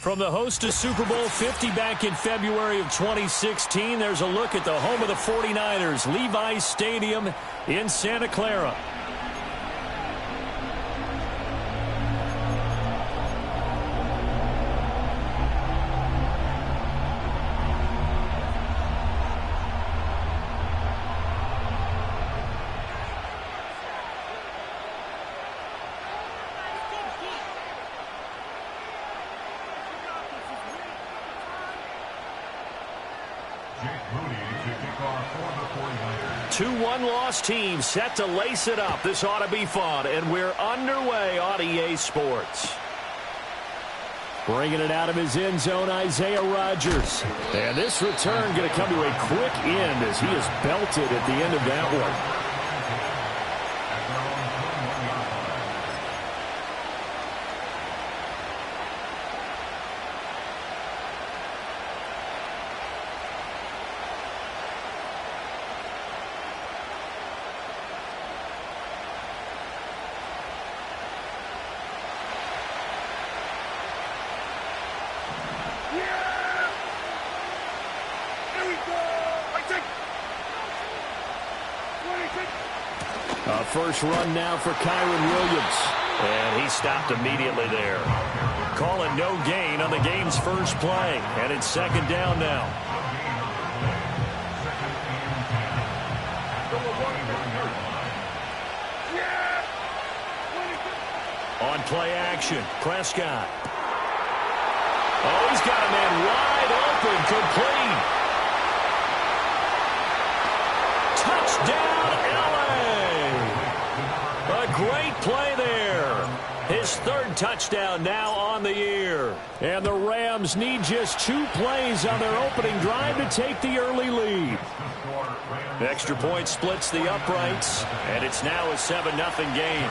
From the host to Super Bowl 50 back in February of 2016, there's a look at the home of the 49ers, Levi's Stadium in Santa Clara. Two one-loss teams set to lace it up. This ought to be fun, and we're underway on EA Sports. Bringing it out of his end zone, Isaiah Rodgers. And this return going to come to a quick end as he is belted at the end of that one. First run now for Kyron Williams. And he stopped immediately there. Calling no gain on the game's first play. And it's second down now. On play action, Prescott. Oh, he's got a man wide open, complete. Touchdown, a great play there. His third touchdown now on the year. And the Rams need just 2 plays on their opening drive to take the early lead. The extra point splits the uprights, and it's now a 7-0 game.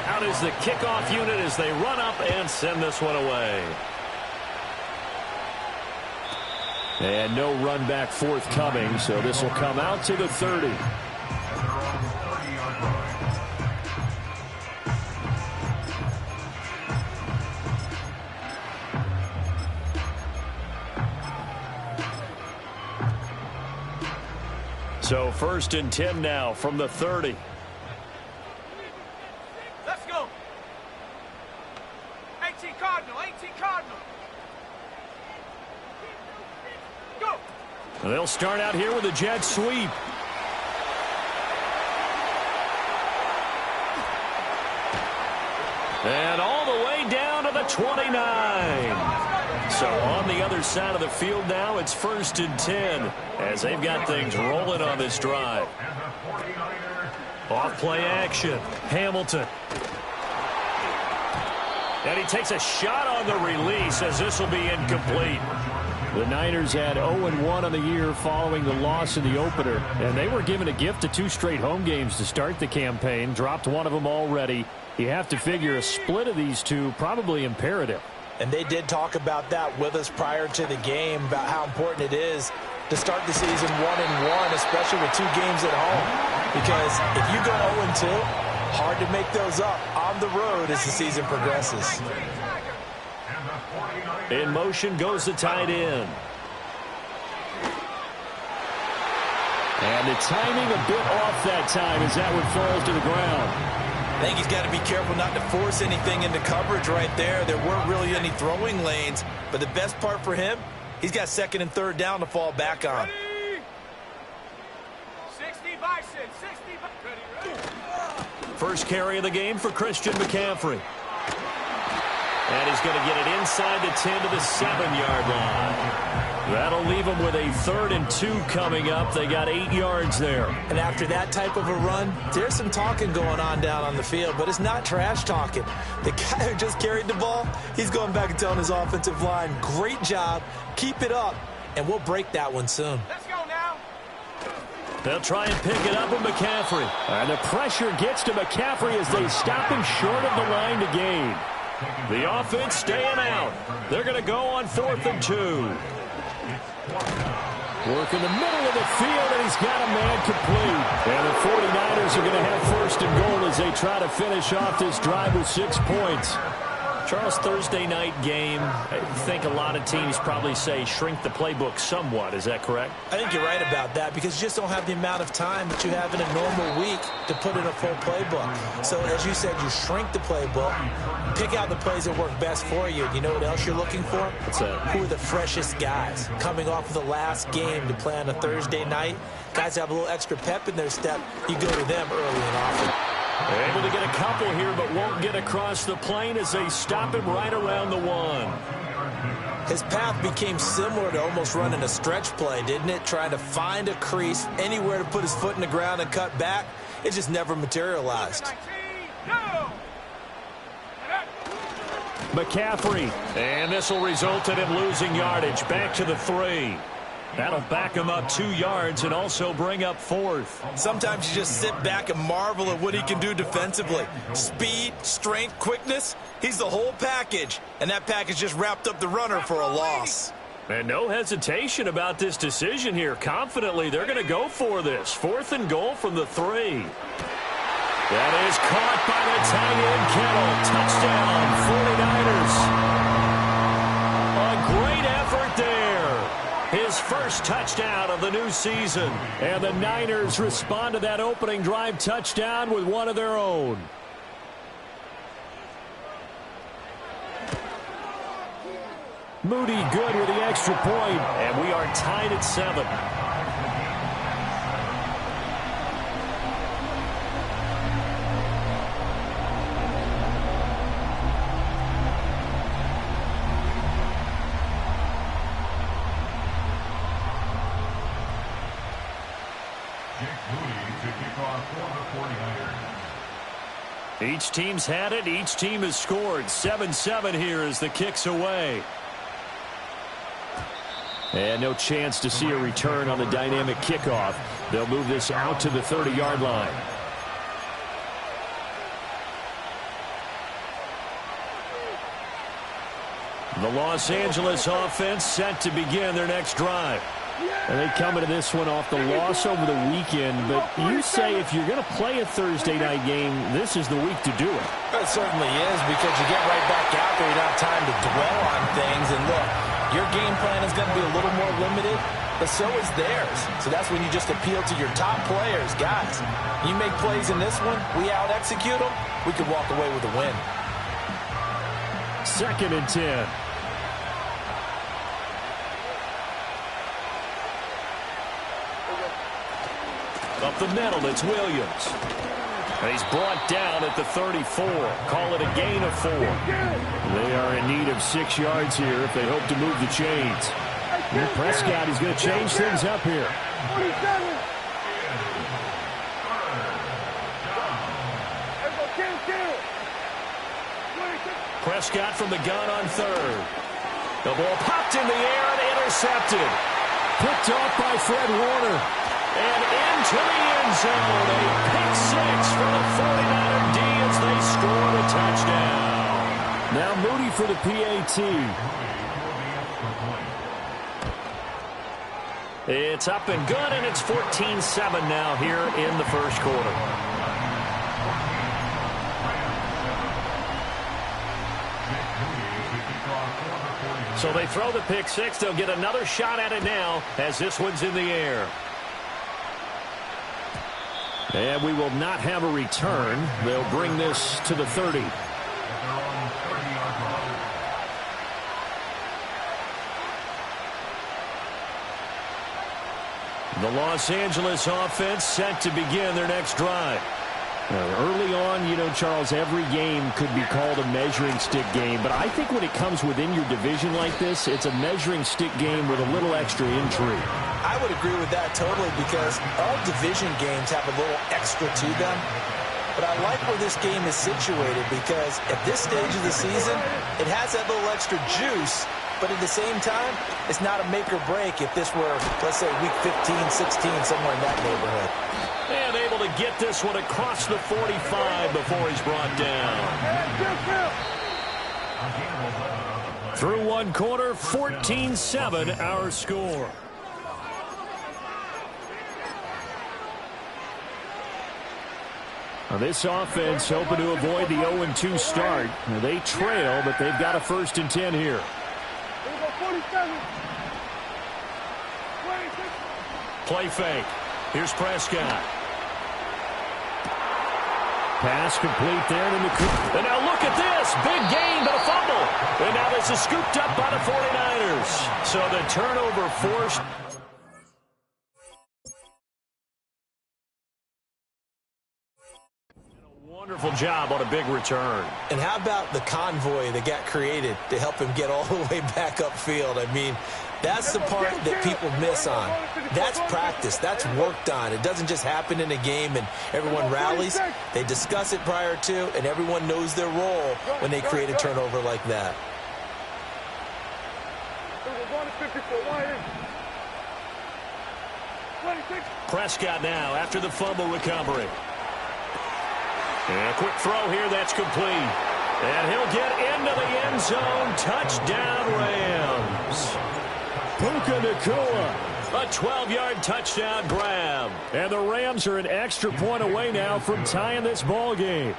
Out is the kickoff unit as they run up and send this one away. And no run back forthcoming, so this will come out to the 30. So 1st and 10 now from the 30. Let's go. 18 Cardinal, 18 Cardinal. Go. They'll start out here with a jet sweep. And all the way down to the 29. So on the other side of the field now, it's 1st and 10 as they've got things rolling on this drive. Off play action, Hamilton. And he takes a shot on the release as this will be incomplete. The Niners had 0-1 on the year following the loss in the opener, and they were given a gift of 2 straight home games to start the campaign, dropped one of them already. You have to figure a split of these two probably imperative. And they did talk about that with us prior to the game, about how important it is to start the season 1-1, especially with 2 games at home. Because if you go 0-2, hard to make those up on the road as the season progresses. In motion goes the tight end. And the timing a bit off that time as that one falls to the ground. I think he's got to be careful not to force anything into coverage right there. There weren't really any throwing lanes, but the best part for him, he's got 2nd and 3rd down to fall back on. 60 Bison, 60 Ready. First carry of the game for Christian McCaffrey. And he's going to get it inside the 10 to the 7-yard line. That'll leave them with a 3rd and 2 coming up. They got 8 yards there. And after that type of a run, there's some talking going on down on the field, but it's not trash talking. The guy who just carried the ball, he's going back and telling his offensive line, great job, keep it up, and we'll break that one soon. Let's go now. They'll try and pick it up with McCaffrey. And the pressure gets to McCaffrey as they stop him short of the line to gain. The offense staying out. They're going to go on 4th and 2. Work in the middle of the field, and he's got a man complete. And the 49ers are going to have 1st and goal as they try to finish off this drive with 6 points. Charles, Thursday night game, I think a lot of teams probably say shrink the playbook somewhat. Is that correct? I think you're right about that because you just don't have the amount of time that you have in a normal week to put in a full playbook. So, as you said, you shrink the playbook, pick out the plays that work best for you. You know what else you're looking for? What's that? Who are the freshest guys coming off of the last game to play on a Thursday night? Guys have a little extra pep in their step. You go to them early and often. Able to get a couple here, but won't get across the plane as they stop him right around the 1. His path became similar to almost running a stretch play, didn't it? Trying to find a crease, anywhere to put his foot in the ground and cut back. It just never materialized. McCaffrey, and this will result in him losing yardage. Back to the 3. That'll back him up 2 yards and also bring up 4th. Sometimes you just sit back and marvel at what he can do defensively. Speed, strength, quickness, he's the whole package. And that package just wrapped up the runner for a loss. And no hesitation about this decision here. Confidently, they're going to go for this. 4th and goal from the 3. That is caught by the tight end, Kittle. Touchdown, 49ers. A great effort there. His first touchdown of the new season. And the Niners respond to that opening drive touchdown with one of their own. Moody good with the extra point, and we are tied at 7. Each team's had it. Each team has scored. 7-7 here as the kick's away. And no chance to see a return on the dynamic kickoff. They'll move this out to the 30-yard line. The Los Angeles offense set to begin their next drive. And they come into this one off the loss over the weekend. But you say if you're going to play a Thursday night game, this is the week to do it. It certainly is, because you get right back out there. You don't have time to dwell on things. And look, your game plan is going to be a little more limited, but so is theirs. So that's when you just appeal to your top players. Guys, you make plays in this one, we out-execute them, we could walk away with a win. 2nd and 10. Up the middle, it's Williams. He's brought down at the 34. Call it a gain of 4. They are in need of 6 yards here if they hope to move the chains. And Prescott is going to change things up here. Prescott from the gun on 3rd. The ball popped in the air and intercepted. Picked off by Fred Warner. And into the end zone. A pick 6 for the 49er D as they score the touchdown. Now Moody for the PAT. It's up and good, and it's 14-7 now here in the first quarter. So they throw the pick 6. They'll get another shot at it now as this one's in the air. And we will not have a return. They'll bring this to the 30. The Los Angeles offense set to begin their next drive. Early on, you know, Charles, every game could be called a measuring stick game. But I think when it comes within your division like this, it's a measuring stick game with a little extra intrigue. I would agree with that totally, because all division games have a little extra to them. But I like where this game is situated, because at this stage of the season, it has that little extra juice. But at the same time, it's not a make or break if this were, let's say, week 15, 16, somewhere in that neighborhood. And able to get this one across the 45 before he's brought down. Through one quarter, 14-7 our score. Now this offense hoping to avoid the 0-2 start. Now they trail, but they've got a 1st and 10 here. Play fake. Here's Prescott. Pass complete there. And now look at this. Big gain, but a fumble. And now this is scooped up by the 49ers. So the turnover forced. Wonderful job on a big return. And how about the convoy that got created to help him get all the way back upfield? I mean, that's the part that people miss on. That's practice. That's worked on. It doesn't just happen in a game and everyone rallies. They discuss it prior to, and everyone knows their role when they create a turnover like that. Prescott now after the fumble recovery. And a quick throw here, that's complete. And he'll get into the end zone. Touchdown, Rams. Puka Nacua, a 12-yard touchdown grab. And the Rams are an extra point away now from tying this ball game.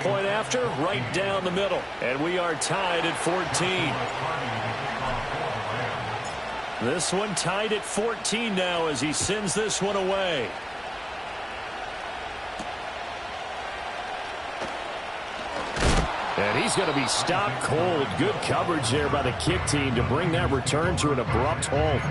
Point after, right down the middle. And we are tied at 14. This one tied at 14 now as he sends this one away. And he's going to be stopped cold. Good coverage there by the kick team to bring that return to an abrupt halt.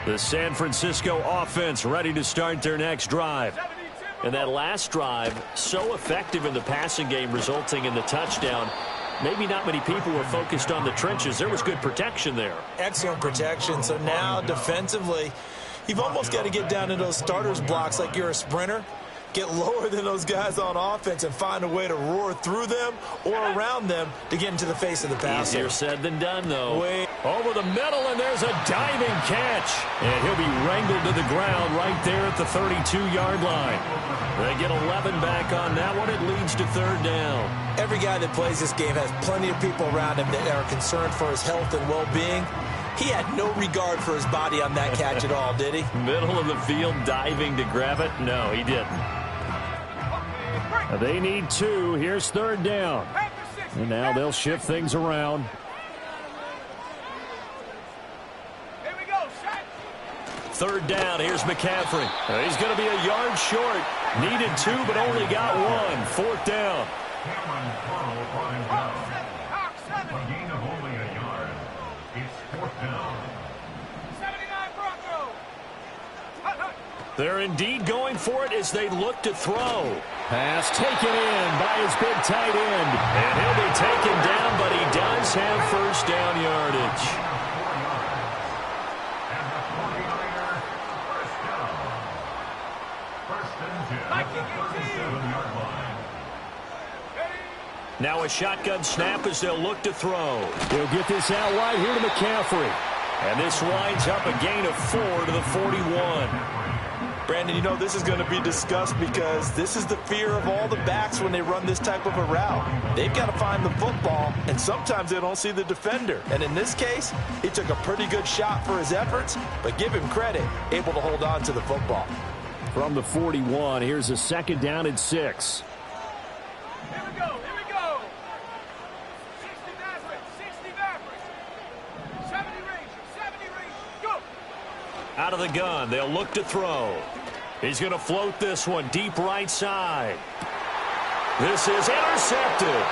The San Francisco offense ready to start their next drive. And that last drive, so effective in the passing game, resulting in the touchdown. Maybe not many people were focused on the trenches. There was good protection there. Excellent protection. So now defensively, you've almost got to get down to those starters blocks like you're a sprinter. Get lower than those guys on offense and find a way to roar through them or around them to get into the face of the passer. Easier said than done, though. Over the middle, and there's a diving catch. And he'll be wrangled to the ground right there at the 32-yard line. They get 11 back on that one. It leads to 3rd down. Every guy that plays this game has plenty of people around him that are concerned for his health and well-being. He had no regard for his body on that catch at all, did he? Middle of the field diving to grab it? No, he didn't. They need 2. Here's 3rd down. And now they'll shift things around. Here we go, set. 3rd down. Here's McCaffrey. He's going to be a yard short. Needed 2, but only got 1. 4th down. They're indeed going for it as they look to throw. Pass taken in by his big tight end. And he'll be taken down, but he does have 1st down yardage. Now a shotgun snap as they'll look to throw. They'll get this out wide here to McCaffrey. And this winds up a gain of 4 to the 41. Brandon, you know this is going to be discussed because this is the fear of all the backs when they run this type of a route. They've got to find the football, and sometimes they don't see the defender. And in this case, he took a pretty good shot for his efforts, but give him credit, able to hold on to the football. From the 41, here's a 2nd down and 6. Here we go, here we go. 60 Mavericks, 70 Rangers, go. Out of the gun, they'll look to throw. He's going to float this one deep right side. This is intercepted.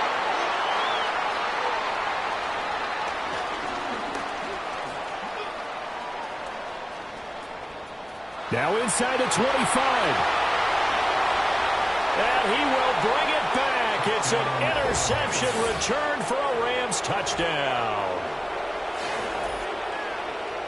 Now inside the 25. And he will bring it back. It's an interception return for a Rams touchdown.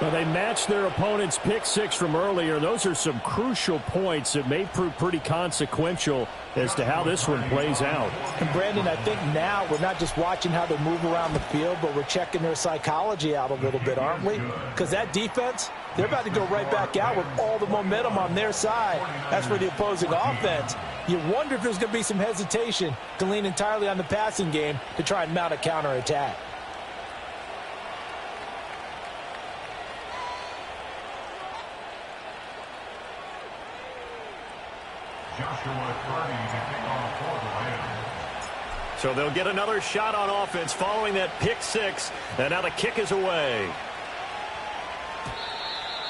Well, they matched their opponent's pick six from earlier. Those are some crucial points that may prove pretty consequential as to how this one plays out. And, Brandon, I think now we're not just watching how they move around the field, but we're checking their psychology out a little bit, aren't we? Because that defense, they're about to go right back out with all the momentum on their side. That's for the opposing offense. You wonder if there's going to be some hesitation to lean entirely on the passing game to try and mount a counterattack. So they'll get another shot on offense following that pick six. And now the kick is away.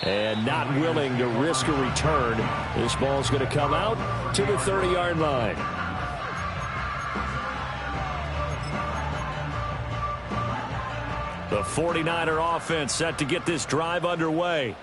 And not willing to risk a return. This ball's going to come out to the 30-yard line. The 49er offense set to get this drive underway.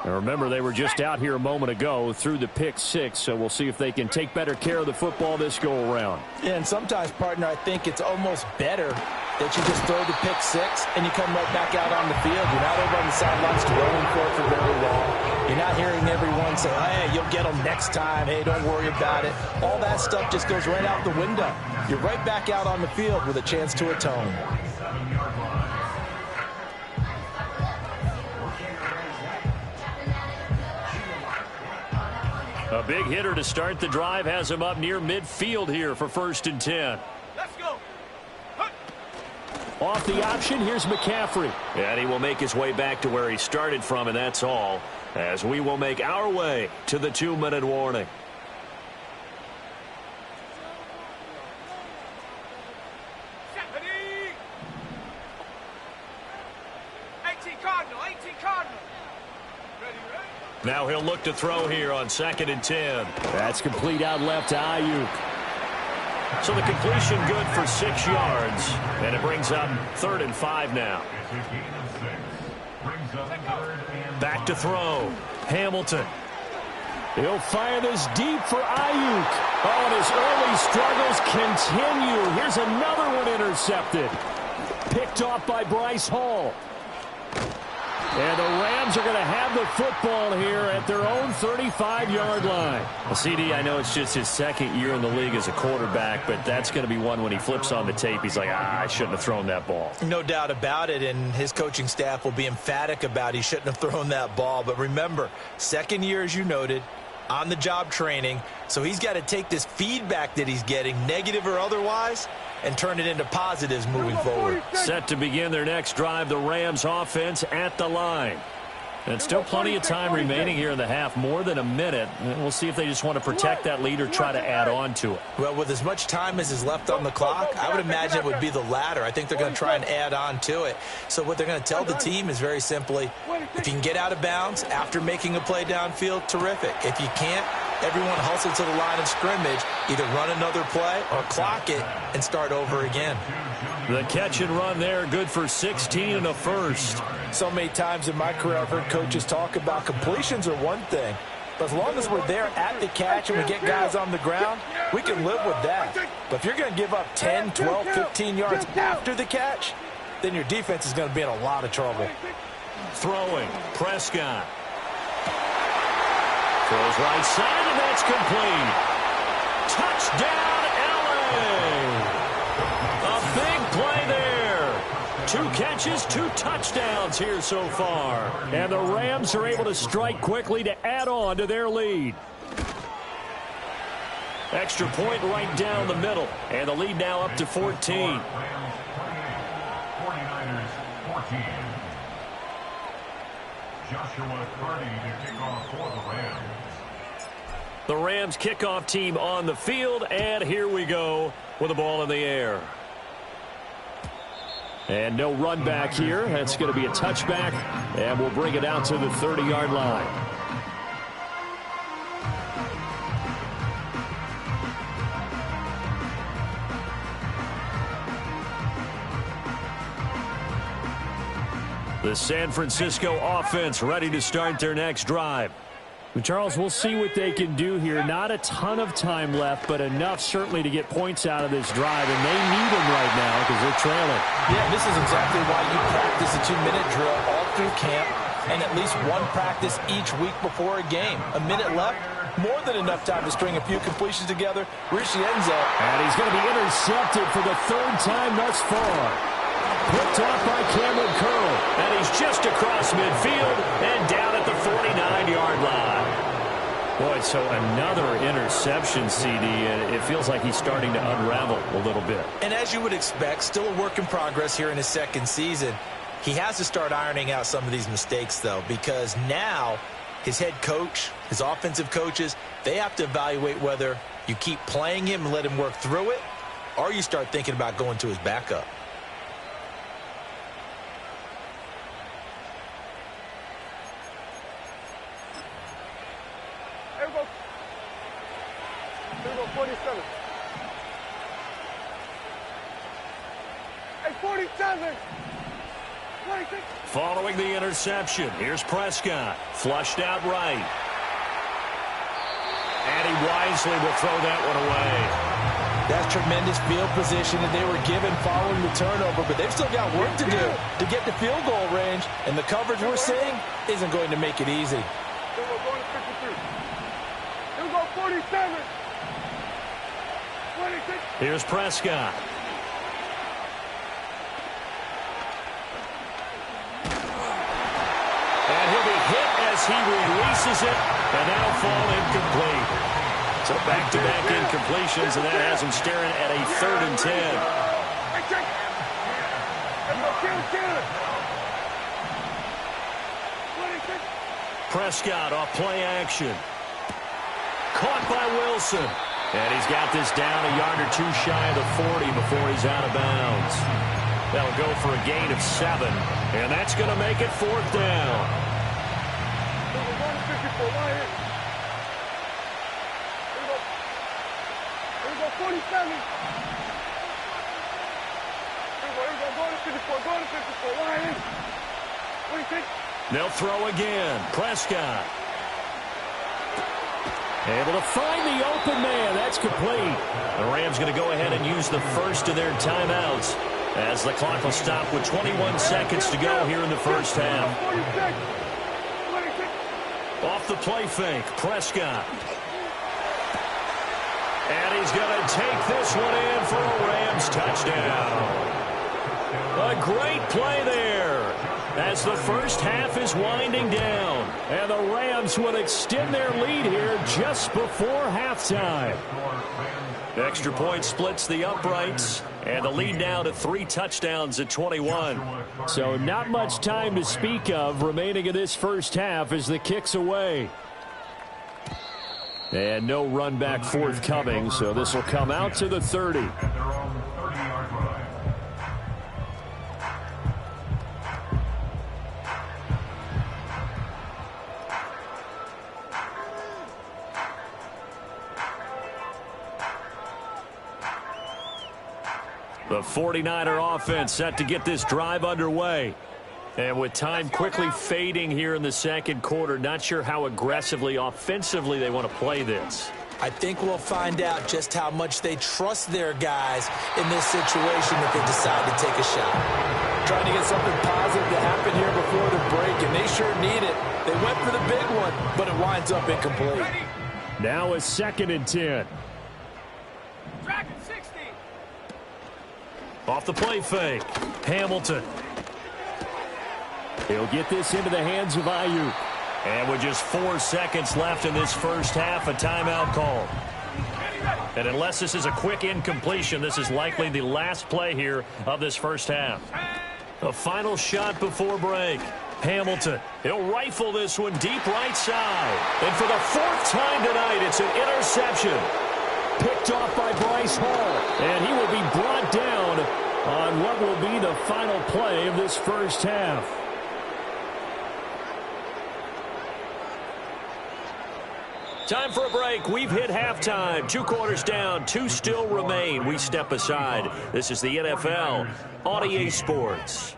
And remember, they were just out here a moment ago through the pick six, so we'll see if they can take better care of the football this go-around. Yeah, and sometimes, partner, I think it's almost better that you just throw the pick six and you come right back out on the field. You're not over on the sidelines dwelling for very long. You're not hearing everyone say, hey, you'll get them next time. Hey, don't worry about it. All that stuff just goes right out the window. You're right back out on the field with a chance to atone. A big hitter to start the drive has him up near midfield here for 1st and 10. Let's go. Off the option, here's McCaffrey. And he will make his way back to where he started from, and that's all, as we will make our way to the 2-minute warning. Ready? 18 Cardinal. Ready? Now he'll look to throw here on 2nd and 10. That's complete out left to Ayuk. So the completion good for 6 yards. And it brings up 3rd and 5 now. Back to throw. Hamilton. He'll fire this deep for Ayuk. Oh, and his early struggles continue. Here's another one intercepted. Picked off by Bryce Hall. And the Rams are going to have the football here at their own 35-yard line. Well, CD, I know it's just his 2nd year in the league as a quarterback, but that's going to be one when he flips on the tape. He's like, I shouldn't have thrown that ball. No doubt about it, and his coaching staff will be emphatic about he shouldn't have thrown that ball. But remember, 2nd year, as you noted, on-the-job training, so he's got to take this feedback that he's getting, negative or otherwise, and turn it into positives moving forward. Set to begin their next drive, the Rams offense at the line. And still plenty of time remaining here in the half, more than a minute. And we'll see if they just want to protect that lead or try to add on to it. Well, with as much time as is left on the clock, I would imagine it would be the latter. I think they're going to try and add on to it. So what they're going to tell the team is very simply, if you can get out of bounds after making a play downfield, terrific. If you can't, everyone hustle to the line of scrimmage, either run another play or clock it and start over again. The catch and run there, good for 16 and a first. So many times in my career, I've heard coaches talk about completions are one thing, but as long as we're there at the catch and we get guys on the ground, we can live with that. But if you're going to give up 10, 12, 15 yards after the catch, then your defense is going to be in a lot of trouble. Throwing, Prescott. Throws right side, and that's complete. Touchdown, LA! A big play there. 2 catches, 2 touchdowns here so far. And the Rams are able to strike quickly to add on to their lead. Extra point right down the middle. And the lead now up to 14. 49ers 14. Joshua Carty to kick off for the Rams. The Rams kickoff team on the field, and here we go with the ball in the air. And no run back here. That's going to be a touchback, and we'll bring it out to the 30-yard line. The San Francisco offense ready to start their next drive. Charles, we'll see what they can do here. Not a ton of time left, but enough certainly to get points out of this drive, and they need them right now because they're trailing. Yeah, this is exactly why you practice a 2-minute drill all through camp. and at least one practice each week before a game. A minute left, more than enough time to string a few completions together, reach the end zone. And he's going to be intercepted for the third time thus far. Picked off by Cameron Curl. And he's just across midfield and down at the 49-yard line. Boy, so another interception, CD, and it feels like he's starting to unravel a little bit. And as you would expect, still a work in progress here in his second season. He has to start ironing out some of these mistakes, though, because now his head coach, his offensive coaches, they have to evaluate whether you keep playing him and let him work through it, or you start thinking about going to his backup. Here we go. Here we go, 47. Hey, 47. 26. Following the interception, here's Prescott. Flushed out right. And he wisely will throw that one away. That's tremendous field position that they were given following the turnover, but they've still got work to do to get to field goal range, and the coverage we're seeing isn't going to make it easy. Here we go, going to 53. Here we go, 47. 26. Here's Prescott. And he'll be hit as he releases it, and that'll fall incomplete. So back-to-back incompletions, and that has him staring at a 3rd and 10. Hey, check. Let's go, kill it. 26. Prescott off play action. Caught by Wilson. And he's got this down a yard or two shy of the 40 before he's out of bounds. That'll go for a gain of 7, and that's going to make it 4th down. Here we go, going to 54. Right here. Here we go, 47. Here we go, going to 54. Going to 54. Right here. 26. They'll throw again. Prescott. Able to find the open man. That's complete. The Rams going to go ahead and use the first of their timeouts as the clock will stop with 21 seconds to go here in the first half. 46. 26. Off the play fake, Prescott. And he's going to take this one in for a Rams touchdown. A great play there as the first half is winding down. And the Rams will extend their lead here just before halftime. Extra point splits the uprights, and the lead now to 3 touchdowns at 21. So not much time to speak of remaining in this first half as the kick's away. And no run back forthcoming, so this will come out to the 30. The 49er offense set to get this drive underway. And with time quickly fading here in the second quarter, not sure how aggressively, offensively they want to play this. I think we'll find out just how much they trust their guys in this situation if they decide to take a shot. Trying to get something positive to happen here before the break, and they sure need it. They went for the big one, but it winds up incomplete. Now a 2nd and 10. Track it, 60. Off the play fake, Hamilton. He'll get this into the hands of Ayuk. And with just 4 seconds left in this first half, a timeout call. And unless this is a quick incompletion, this is likely the last play here of this first half. A final shot before break. Hamilton, he'll rifle this one deep right side. And for the 4th time tonight, it's an interception. Picked off by Bryce Hall. And he will be brought down on what will be the final play of this first half. Time for a break. We've hit halftime. 2 quarters down. 2 still remain. We step aside. This is the NFL on EA Sports.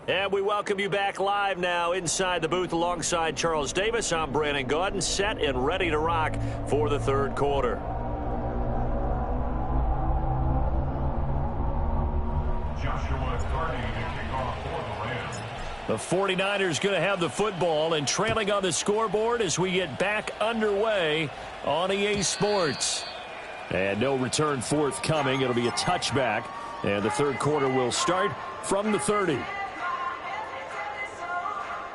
And we welcome you back live now inside the booth alongside Charles Davis. I'm Brandon Gaudin, set and ready to rock for the third quarter. The 49ers going to have the football and trailing on the scoreboard as we get back underway on EA Sports. And no return forthcoming. It'll be a touchback. And the third quarter will start from the 30.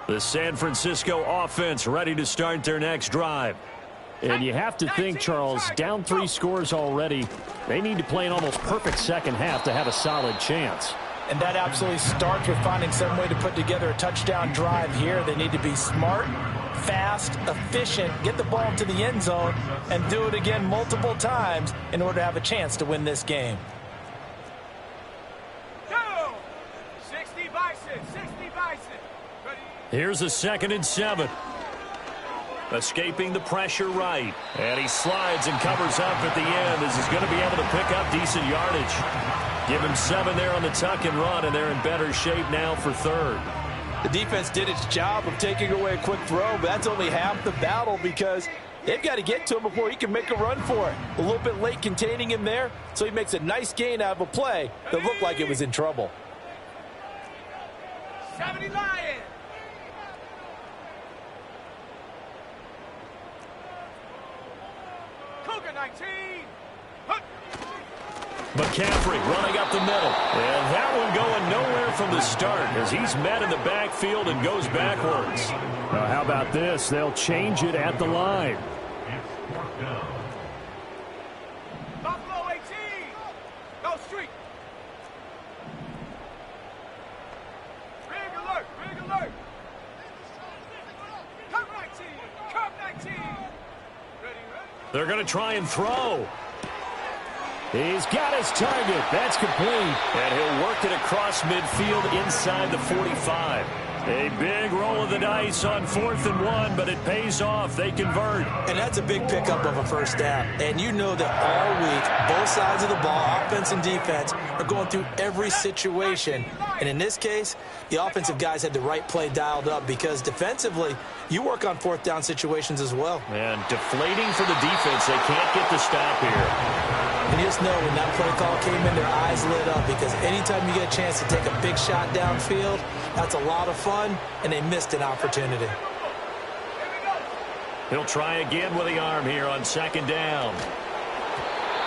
The San Francisco offense ready to start their next drive. And you have to think, Charles, down 3 scores already. They need to play an almost perfect second half to have a solid chance. And that absolutely starts with finding some way to put together a touchdown drive here. They need to be smart, fast, efficient, get the ball to the end zone, and do it again multiple times in order to have a chance to win this game. 60 Bison, 60 Bison. Ready? Here's a 2nd and 7. Escaping the pressure right. And he slides and covers up at the end as he's going to be able to pick up decent yardage. Give him 7 there on the tuck and run, and they're in better shape now for third. The defense did its job of taking away a quick throw, but that's only half the battle because they've got to get to him before he can make a run for it. A little bit late containing him there, so he makes a nice gain out of a play that looked like it was in trouble. 70 Lions. Cougar 19. McCaffrey running up the middle. And that one going nowhere from the start as he's met in the backfield and goes backwards. How about this? They'll change it at the line. Buffalo 18. Go street. Big alert, big alert. Curve 19, curve 19. Ready. They're going to try and throw. He's got his target. That's complete. And he'll work it across midfield inside the 45. A big roll of the dice on 4th and 1, but it pays off. They convert. And that's a big pickup of a first down. And you know that all week, both sides of the ball, offense and defense, are going through every situation. And in this case, the offensive guys had the right play dialed up because defensively, you work on 4th down situations as well. And deflating for the defense. They can't get the stop here. And you just know when that play call came in, their eyes lit up because anytime you get a chance to take a big shot downfield, that's a lot of fun, and they missed an opportunity. He'll try again with the arm here on 2nd down.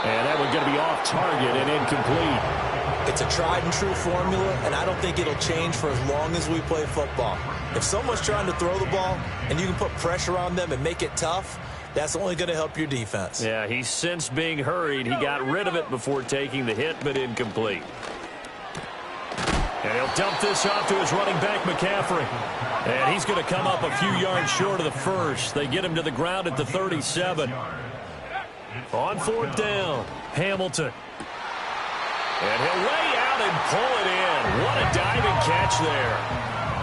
And that one's going to be off target and incomplete. It's a tried-and-true formula, and I don't think it'll change for as long as we play football. If someone's trying to throw the ball and you can put pressure on them and make it tough, that's only going to help your defense. Yeah, he's since being hurried. He got rid of it before taking the hit, but incomplete. And he'll dump this off to his running back, McCaffrey. And he's going to come up a few yards short of the first. They get him to the ground at the 37. On 4th down, Hamilton. And he'll lay out and pull it in. What a diving catch there.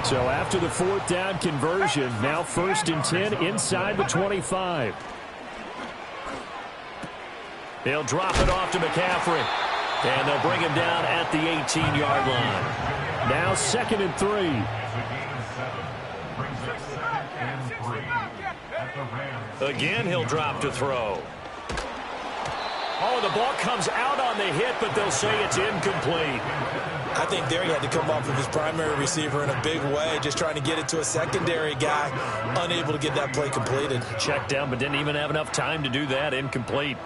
So after the 4th down conversion, now 1st and 10 inside the 25. They'll drop it off to McCaffrey. And they'll bring him down at the 18-yard line. Now 2nd and 3. Again, he'll drop to throw. Oh, the ball comes out on the hit, but they'll say it's incomplete. I think there he had to come off of his primary receiver in a big way, just trying to get it to a secondary guy, unable to get that play completed. Checked down, but didn't even have enough time to do that. Incomplete.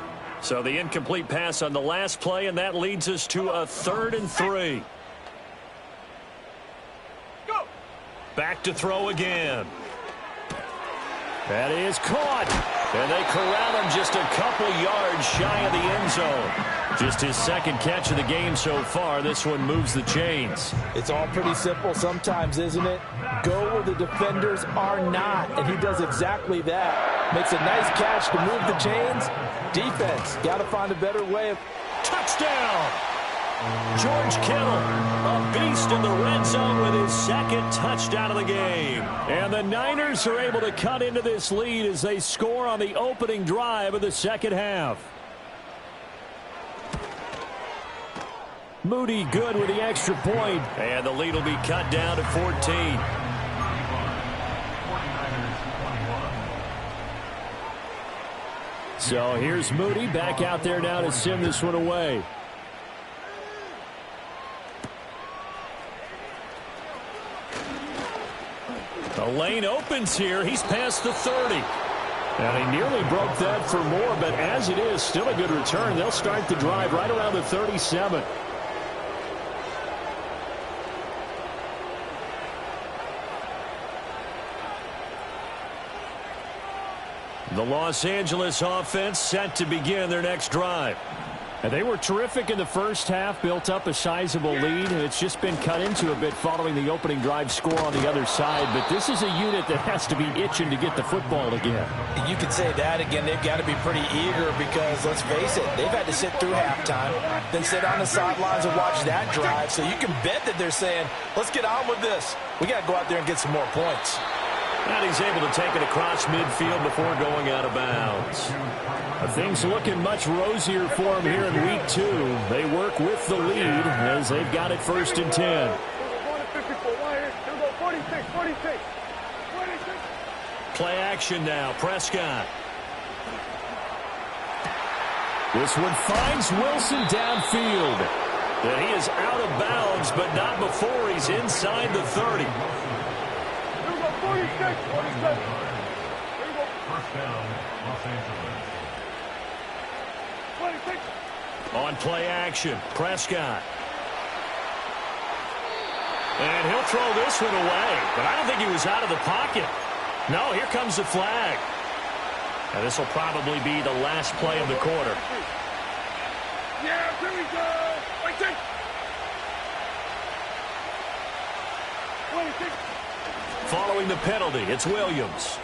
So the incomplete pass on the last play, and that leads us to a 3rd and 3. Go. Back to throw again. That is caught. And they corral him just a couple yards shy of the end zone. Just his 2nd catch of the game so far. This one moves the chains. It's all pretty simple sometimes, isn't it? Go where the defenders are not, and he does exactly that. Makes a nice catch to move the chains. Defense, got to find a better way of... Touchdown! George Kittle, a beast in the red zone with his 2nd touchdown of the game. And the Niners are able to cut into this lead as they score on the opening drive of the second half. Moody good with the extra point. And the lead will be cut down to 14. So here's Moody back out there now to send this one away. The lane opens here. He's past the 30. And he nearly broke that for more, but as it is, still a good return. They'll start the drive right around the 37. The Los Angeles offense set to begin their next drive. And they were terrific in the first half, built up a sizable lead, and it's just been cut into a bit following the opening drive score on the other side. But this is a unit that has to be itching to get the football again. You could say that again. They've got to be pretty eager because, let's face it, they've had to sit through halftime, then sit on the sidelines and watch that drive. So you can bet that they're saying, let's get on with this. We got to go out there and get some more points. And he's able to take it across midfield before going out of bounds. Things looking much rosier for him here in week 2. They work with the lead as they've got it 1st and 10. Play action now. Prescott. This one finds Wilson downfield. And he is out of bounds, but not before he's inside the 30. 46, 47. First down, Los Angeles. 26. On play action, Prescott. And he'll throw this one away, but I don't think he was out of the pocket. No, here comes the flag. And this will probably be the last play of the quarter. Yeah, here we go. 26. 26. Following the penalty, it's Williams.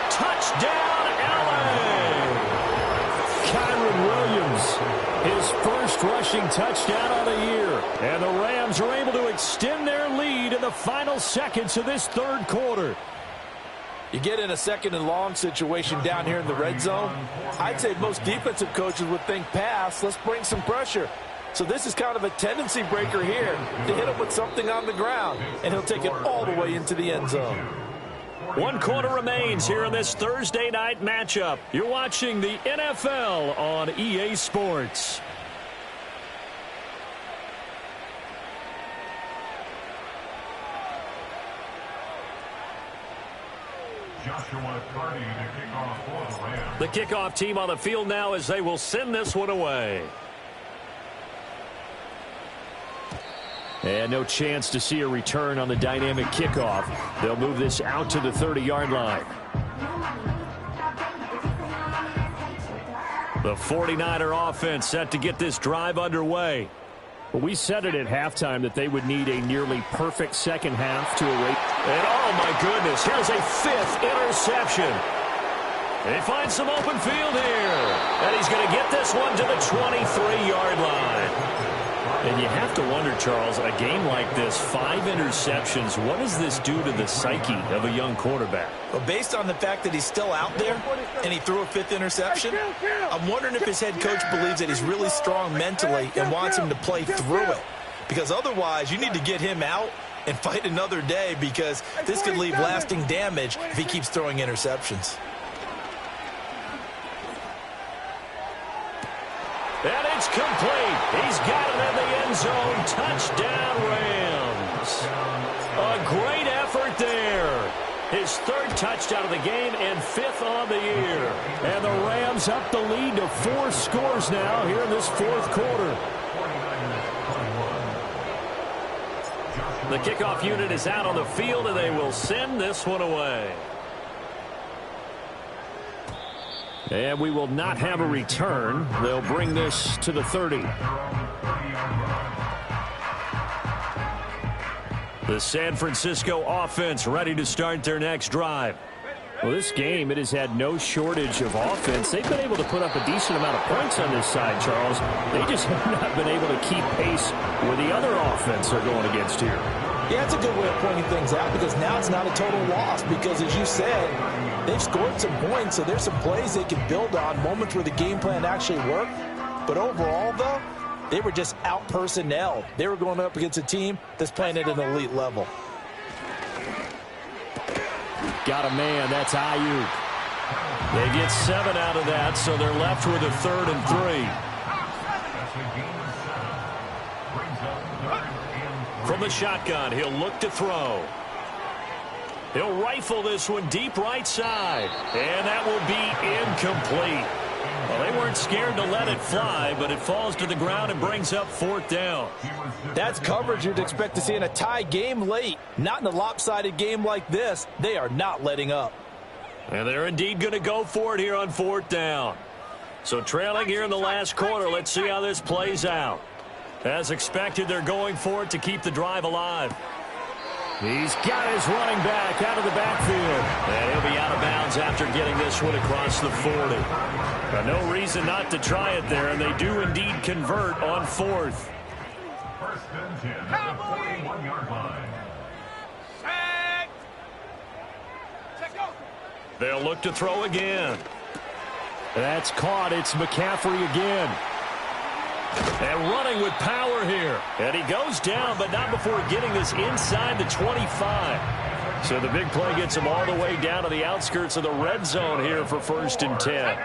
Touchdown, LA! Kyron Williams, his first rushing touchdown of the year. And the Rams are able to extend their lead in the final seconds of this 3rd quarter. You get in a 2nd and long situation down here in the red zone. I'd say most defensive coaches would think pass. Let's bring some pressure. So this is kind of a tendency breaker here to hit him with something on the ground, and he'll take it all the way into the end zone. 1 quarter remains here in this Thursday night matchup. You're watching the NFL on EA Sports. Joshua Carney to kick off for the Rams. The kickoff team on the field now as they will send this one away. And no chance to see a return on the dynamic kickoff. They'll move this out to the 30-yard line. The 49er offense set to get this drive underway. Well, we said it at halftime that they would need a nearly perfect second half to await. And oh my goodness, here's a 5th interception. They find some open field here. And he's going to get this one to the 23-yard line. And you have to wonder, Charles, a game like this, 5 interceptions, what does this do to the psyche of a young quarterback? Well, based on the fact that he's still out there and he threw a 5th interception, I'm wondering if his head coach believes that he's really strong mentally and wants him to play through it. Because otherwise, you need to get him out and fight another day because this could leave lasting damage if he keeps throwing interceptions. And it's complete. He's got it in the end zone. Touchdown, Rams. A great effort there. His 3rd touchdown of the game and 5th on the year. And the Rams up the lead to 4 scores now here in this 4th quarter. The kickoff unit is out on the field, and they will send this one away. And we will not have a return. They'll bring this to the 30. The San Francisco offense ready to start their next drive. Well, this game, it has had no shortage of offense. They've been able to put up a decent amount of points on this side, Charles. They just have not been able to keep pace with the other offense they're going against here. Yeah, it's a good way of pointing things out because now it's not a total loss because, as you said, they've scored some points, so there's some plays they can build on, moments where the game plan actually worked. But overall, though, they were just out-personnel. They were going up against a team that's playing at an elite level. Got a man. That's Ayuk. They get 7 out of that, so they're left with a 3rd and 3. From the shotgun, he'll look to throw. He'll rifle this one deep right side. And that will be incomplete. Well, they weren't scared to let it fly, but it falls to the ground and brings up 4th down. That's coverage you'd expect to see in a tie game late. Not in a lopsided game like this. They are not letting up. And they're indeed going to go for it here on 4th down. So trailing here in the last quarter, let's see how this plays out. As expected, they're going for it to keep the drive alive. He's got his running back out of the backfield. And he'll be out of bounds after getting this one across the 40. No reason not to try it there, and they do indeed convert on 4th. First and 10 at the 41-yard line. They'll look to throw again. That's caught. It's McCaffrey again. And running with power here. And he goes down, but not before getting this inside the 25. So the big play gets him all the way down to the outskirts of the red zone here for 1st and 10.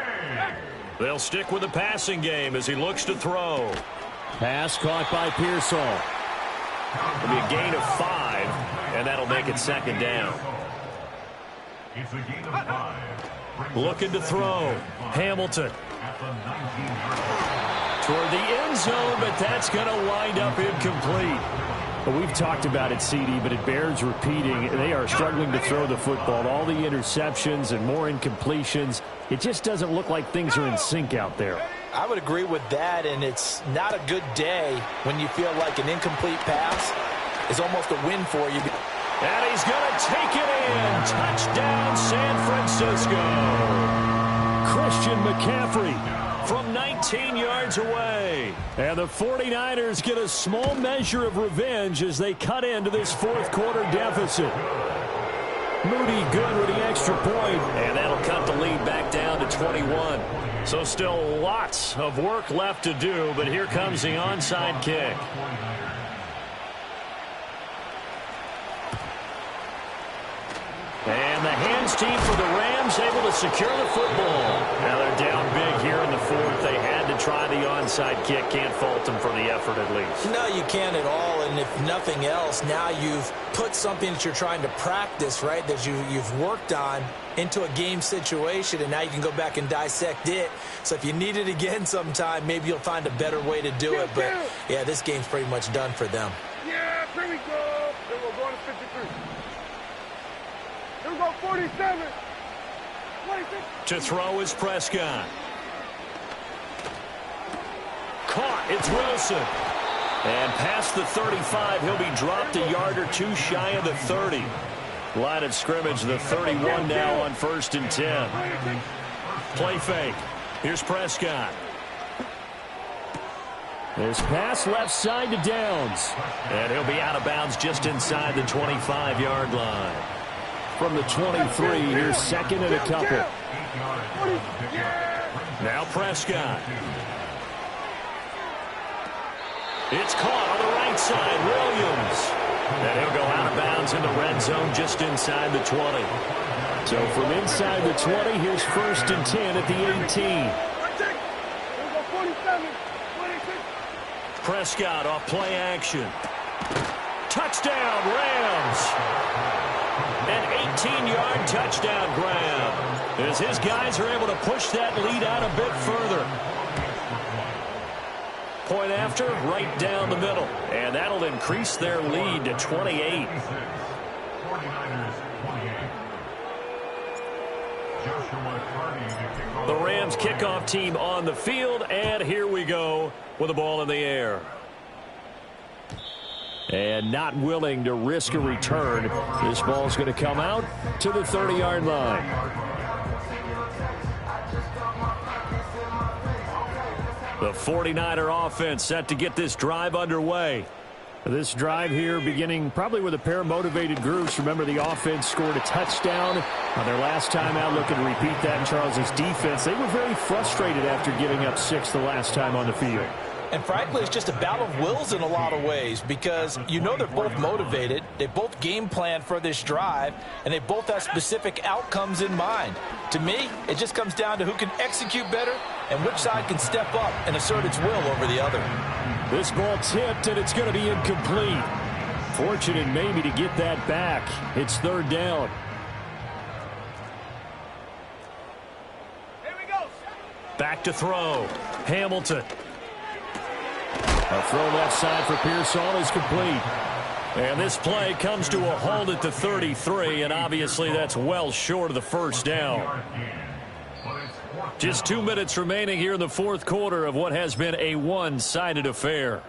They'll stick with the passing game as he looks to throw. Pass caught by Pearsall. It'll be a gain of 5, and that'll make it 2nd down. It's a gain of 5. Looking to throw. Hamilton. At the 19-yard line. Toward the end zone, but that's going to wind up incomplete. Well, we've talked about it, CD, but it bears repeating. They are struggling to throw the football. All the interceptions and more incompletions. It just doesn't look like things are in sync out there. I would agree with that, and it's not a good day when you feel like an incomplete pass is almost a win for you. And he's going to take it in. Touchdown, San Francisco. Christian McCaffrey from 19 yards away. And the 49ers get a small measure of revenge as they cut into this 4th quarter deficit. Moody good with the extra point. And that'll cut the lead back down to 21. So still lots of work left to do, but here comes the onside kick. And the hands team for the Rams able to secure the football. Now they're down big here in the 4th. They had to try the onside kick. Can't fault them for the effort at least. No, you can't at all. And if nothing else, now you've put something that you're trying to practice, right, that you've worked on into a game situation, and now you can go back and dissect it. So if you need it again sometime, maybe you'll find a better way to do it. But, yeah, this game's pretty much done for them. Yeah, here we go. Then we'll go to 53. Here we go, 47. 26. To throw is Prescott. Caught. It's Wilson. And past the 35, he'll be dropped a yard or two shy of the 30. Line of scrimmage, the 31 now on 1st and 10. Play fake. Here's Prescott. This pass left side to Downs. And he'll be out of bounds just inside the 25-yard line. From the 23, here's 2nd and a couple. Now Prescott. It's caught on the right side, Williams. And he'll go out of bounds in the red zone just inside the 20. So from inside the 20, here's 1st and 10 at the 18. Prescott off play action. Touchdown, Rams. An 18-yard touchdown grab as his guys are able to push that lead out a bit further. Point after, right down the middle. And that'll increase their lead to 28. The Rams kickoff team on the field, and here we go with the ball in the air. And not willing to risk a return. This ball's going to come out to the 30-yard line. The 49er offense set to get this drive underway. This drive here beginning probably with a pair of motivated groups. Remember, the offense scored a touchdown on their last time out, looking to repeat that in Charles's defense. They were very frustrated after giving up 6 the last time on the field. And frankly, it's just a battle of wills in a lot of ways because you know they're both motivated. They both game plan for this drive, and they both have specific outcomes in mind. To me, it just comes down to who can execute better and which side can step up and assert its will over the other. This ball tipped, and it's going to be incomplete. Fortunate maybe to get that back. It's 3rd down. Here we go. Back to throw. Hamilton. A throw left side for Pearsall is complete. And this play comes to a halt at the 33, and obviously that's well short of the 1st down. Just 2 minutes remaining here in the 4th quarter of what has been a one-sided affair.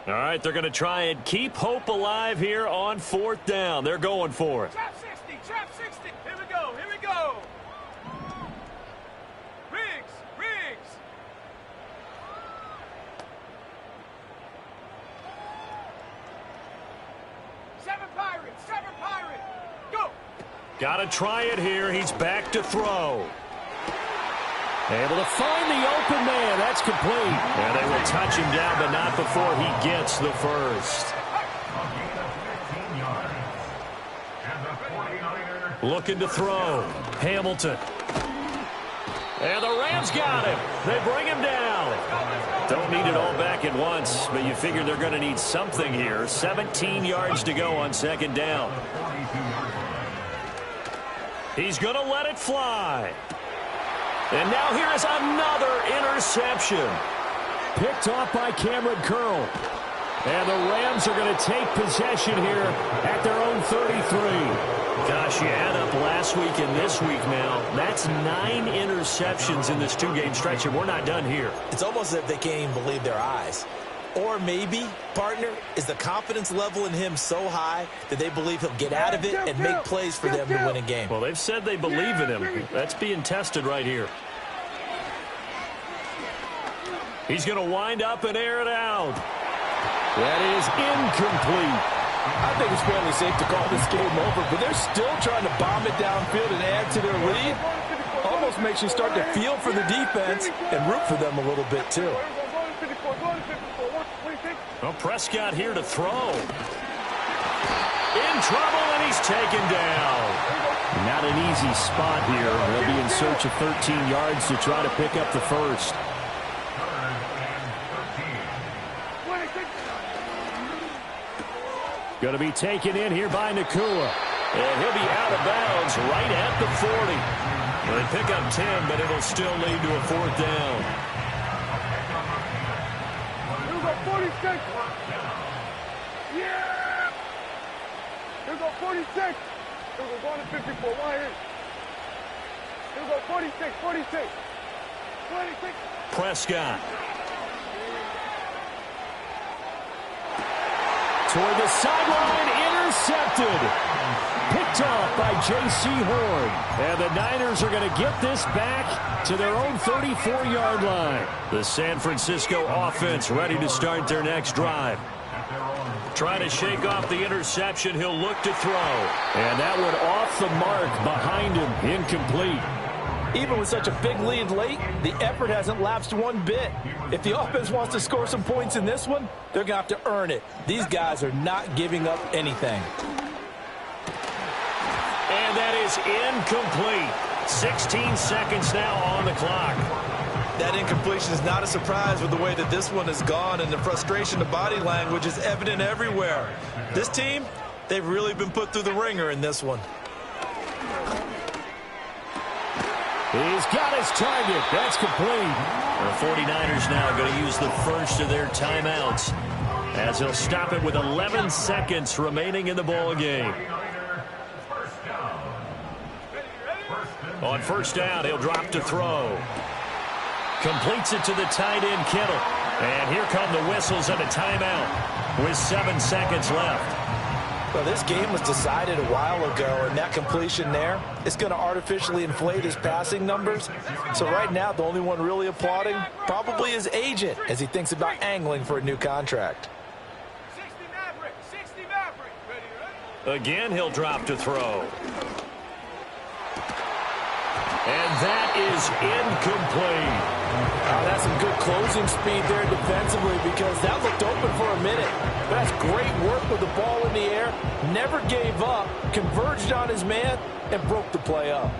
All right, they're going to try and keep hope alive here on 4th down. They're going for it. Trap 60, trap 60. Here we go, here we go. Riggs, Riggs. Seven Pirate, go. Got to try it here. He's back to throw. Able to find the open man. That's complete. And they will touch him down, but not before he gets the first. Looking to throw. Hamilton. And the Rams got him. They bring him down. Don't need it all back at once, but you figure they're going to need something here. 17 yards to go on 2nd down. He's going to let it fly. And now here is another interception. Picked off by Cameron Curl. And the Rams are going to take possession here at their own 33. Gosh, you add up last week and this week now. That's 9 interceptions in this 2-game stretch, and we're not done here. It's almost as if they can't even believe their eyes. Or maybe, partner, is the confidence level in him so high that they believe he'll get out of it and make plays for them to win a game. Well, they've said they believe in him. That's being tested right here. He's going to wind up and air it out. That is incomplete. I think it's fairly safe to call this game over, but they're still trying to bomb it downfield and add to their lead. Almost makes you start to feel for the defense and root for them a little bit, too. Well, Prescott here to throw. In trouble, and he's taken down. Not an easy spot here. They'll be in search of 13 yards to try to pick up the first. Going to be taken in here by Nakua. And he'll be out of bounds right at the 40. Well, they pick up 10, but it'll still lead to a 4th down. Here we go, 46. Yeah! Here we go, 46. Here we go, going to 54. Why here? Here we go, 46, 46. 26. Prescott. Toward the sideline, intercepted. Picked off by J.C. Horn. And the Niners are going to get this back to their own 34-yard line. The San Francisco offense ready to start their next drive. Trying to shake off the interception. He'll look to throw. And that one off the mark behind him. Incomplete. Even with such a big lead late, the effort hasn't lapsed one bit. If the offense wants to score some points in this one, they're going to have to earn it. These guys are not giving up anything. And that is incomplete. 16 seconds now on the clock. That incompletion is not a surprise with the way that this one has gone, and the frustration of body language is evident everywhere. This team, they've really been put through the ringer in this one. He's got his target. That's complete. The 49ers now going to use the first of their timeouts as he'll stop it with 11 seconds remaining in the ball game. On 1st down, he'll drop to throw. Completes it to the tight end, Kittle. And here come the whistles and a timeout with 7 seconds left. Well, this game was decided a while ago, and that completion there is going to artificially inflate his passing numbers. So right now, the only one really applauding probably his agent as he thinks about angling for a new contract. 60 Maverick. Ready. Again, he'll drop to throw. And that is incomplete. That's some good closing speed there defensively because that looked open for a minute. But that's great work with the ball in the air. Never gave up, converged on his man, and broke the play up.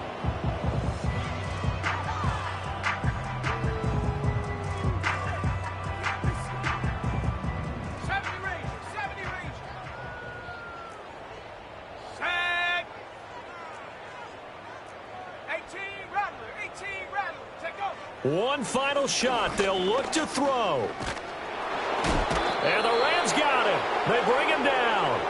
One final shot. They'll look to throw. And the Rams got him. They bring him down.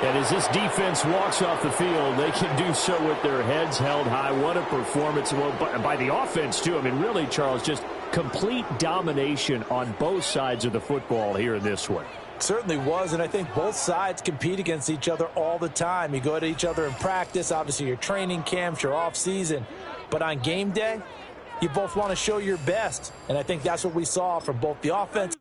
And as this defense walks off the field, they can do so with their heads held high. What a performance by the offense, too. I mean, really, Charles, just complete domination on both sides of the football here in this one. Certainly was, and I think both sides compete against each other all the time. You go to each other in practice, obviously your training camps, your off-season. But on game day, you both want to show your best. And I think that's what we saw from both the offense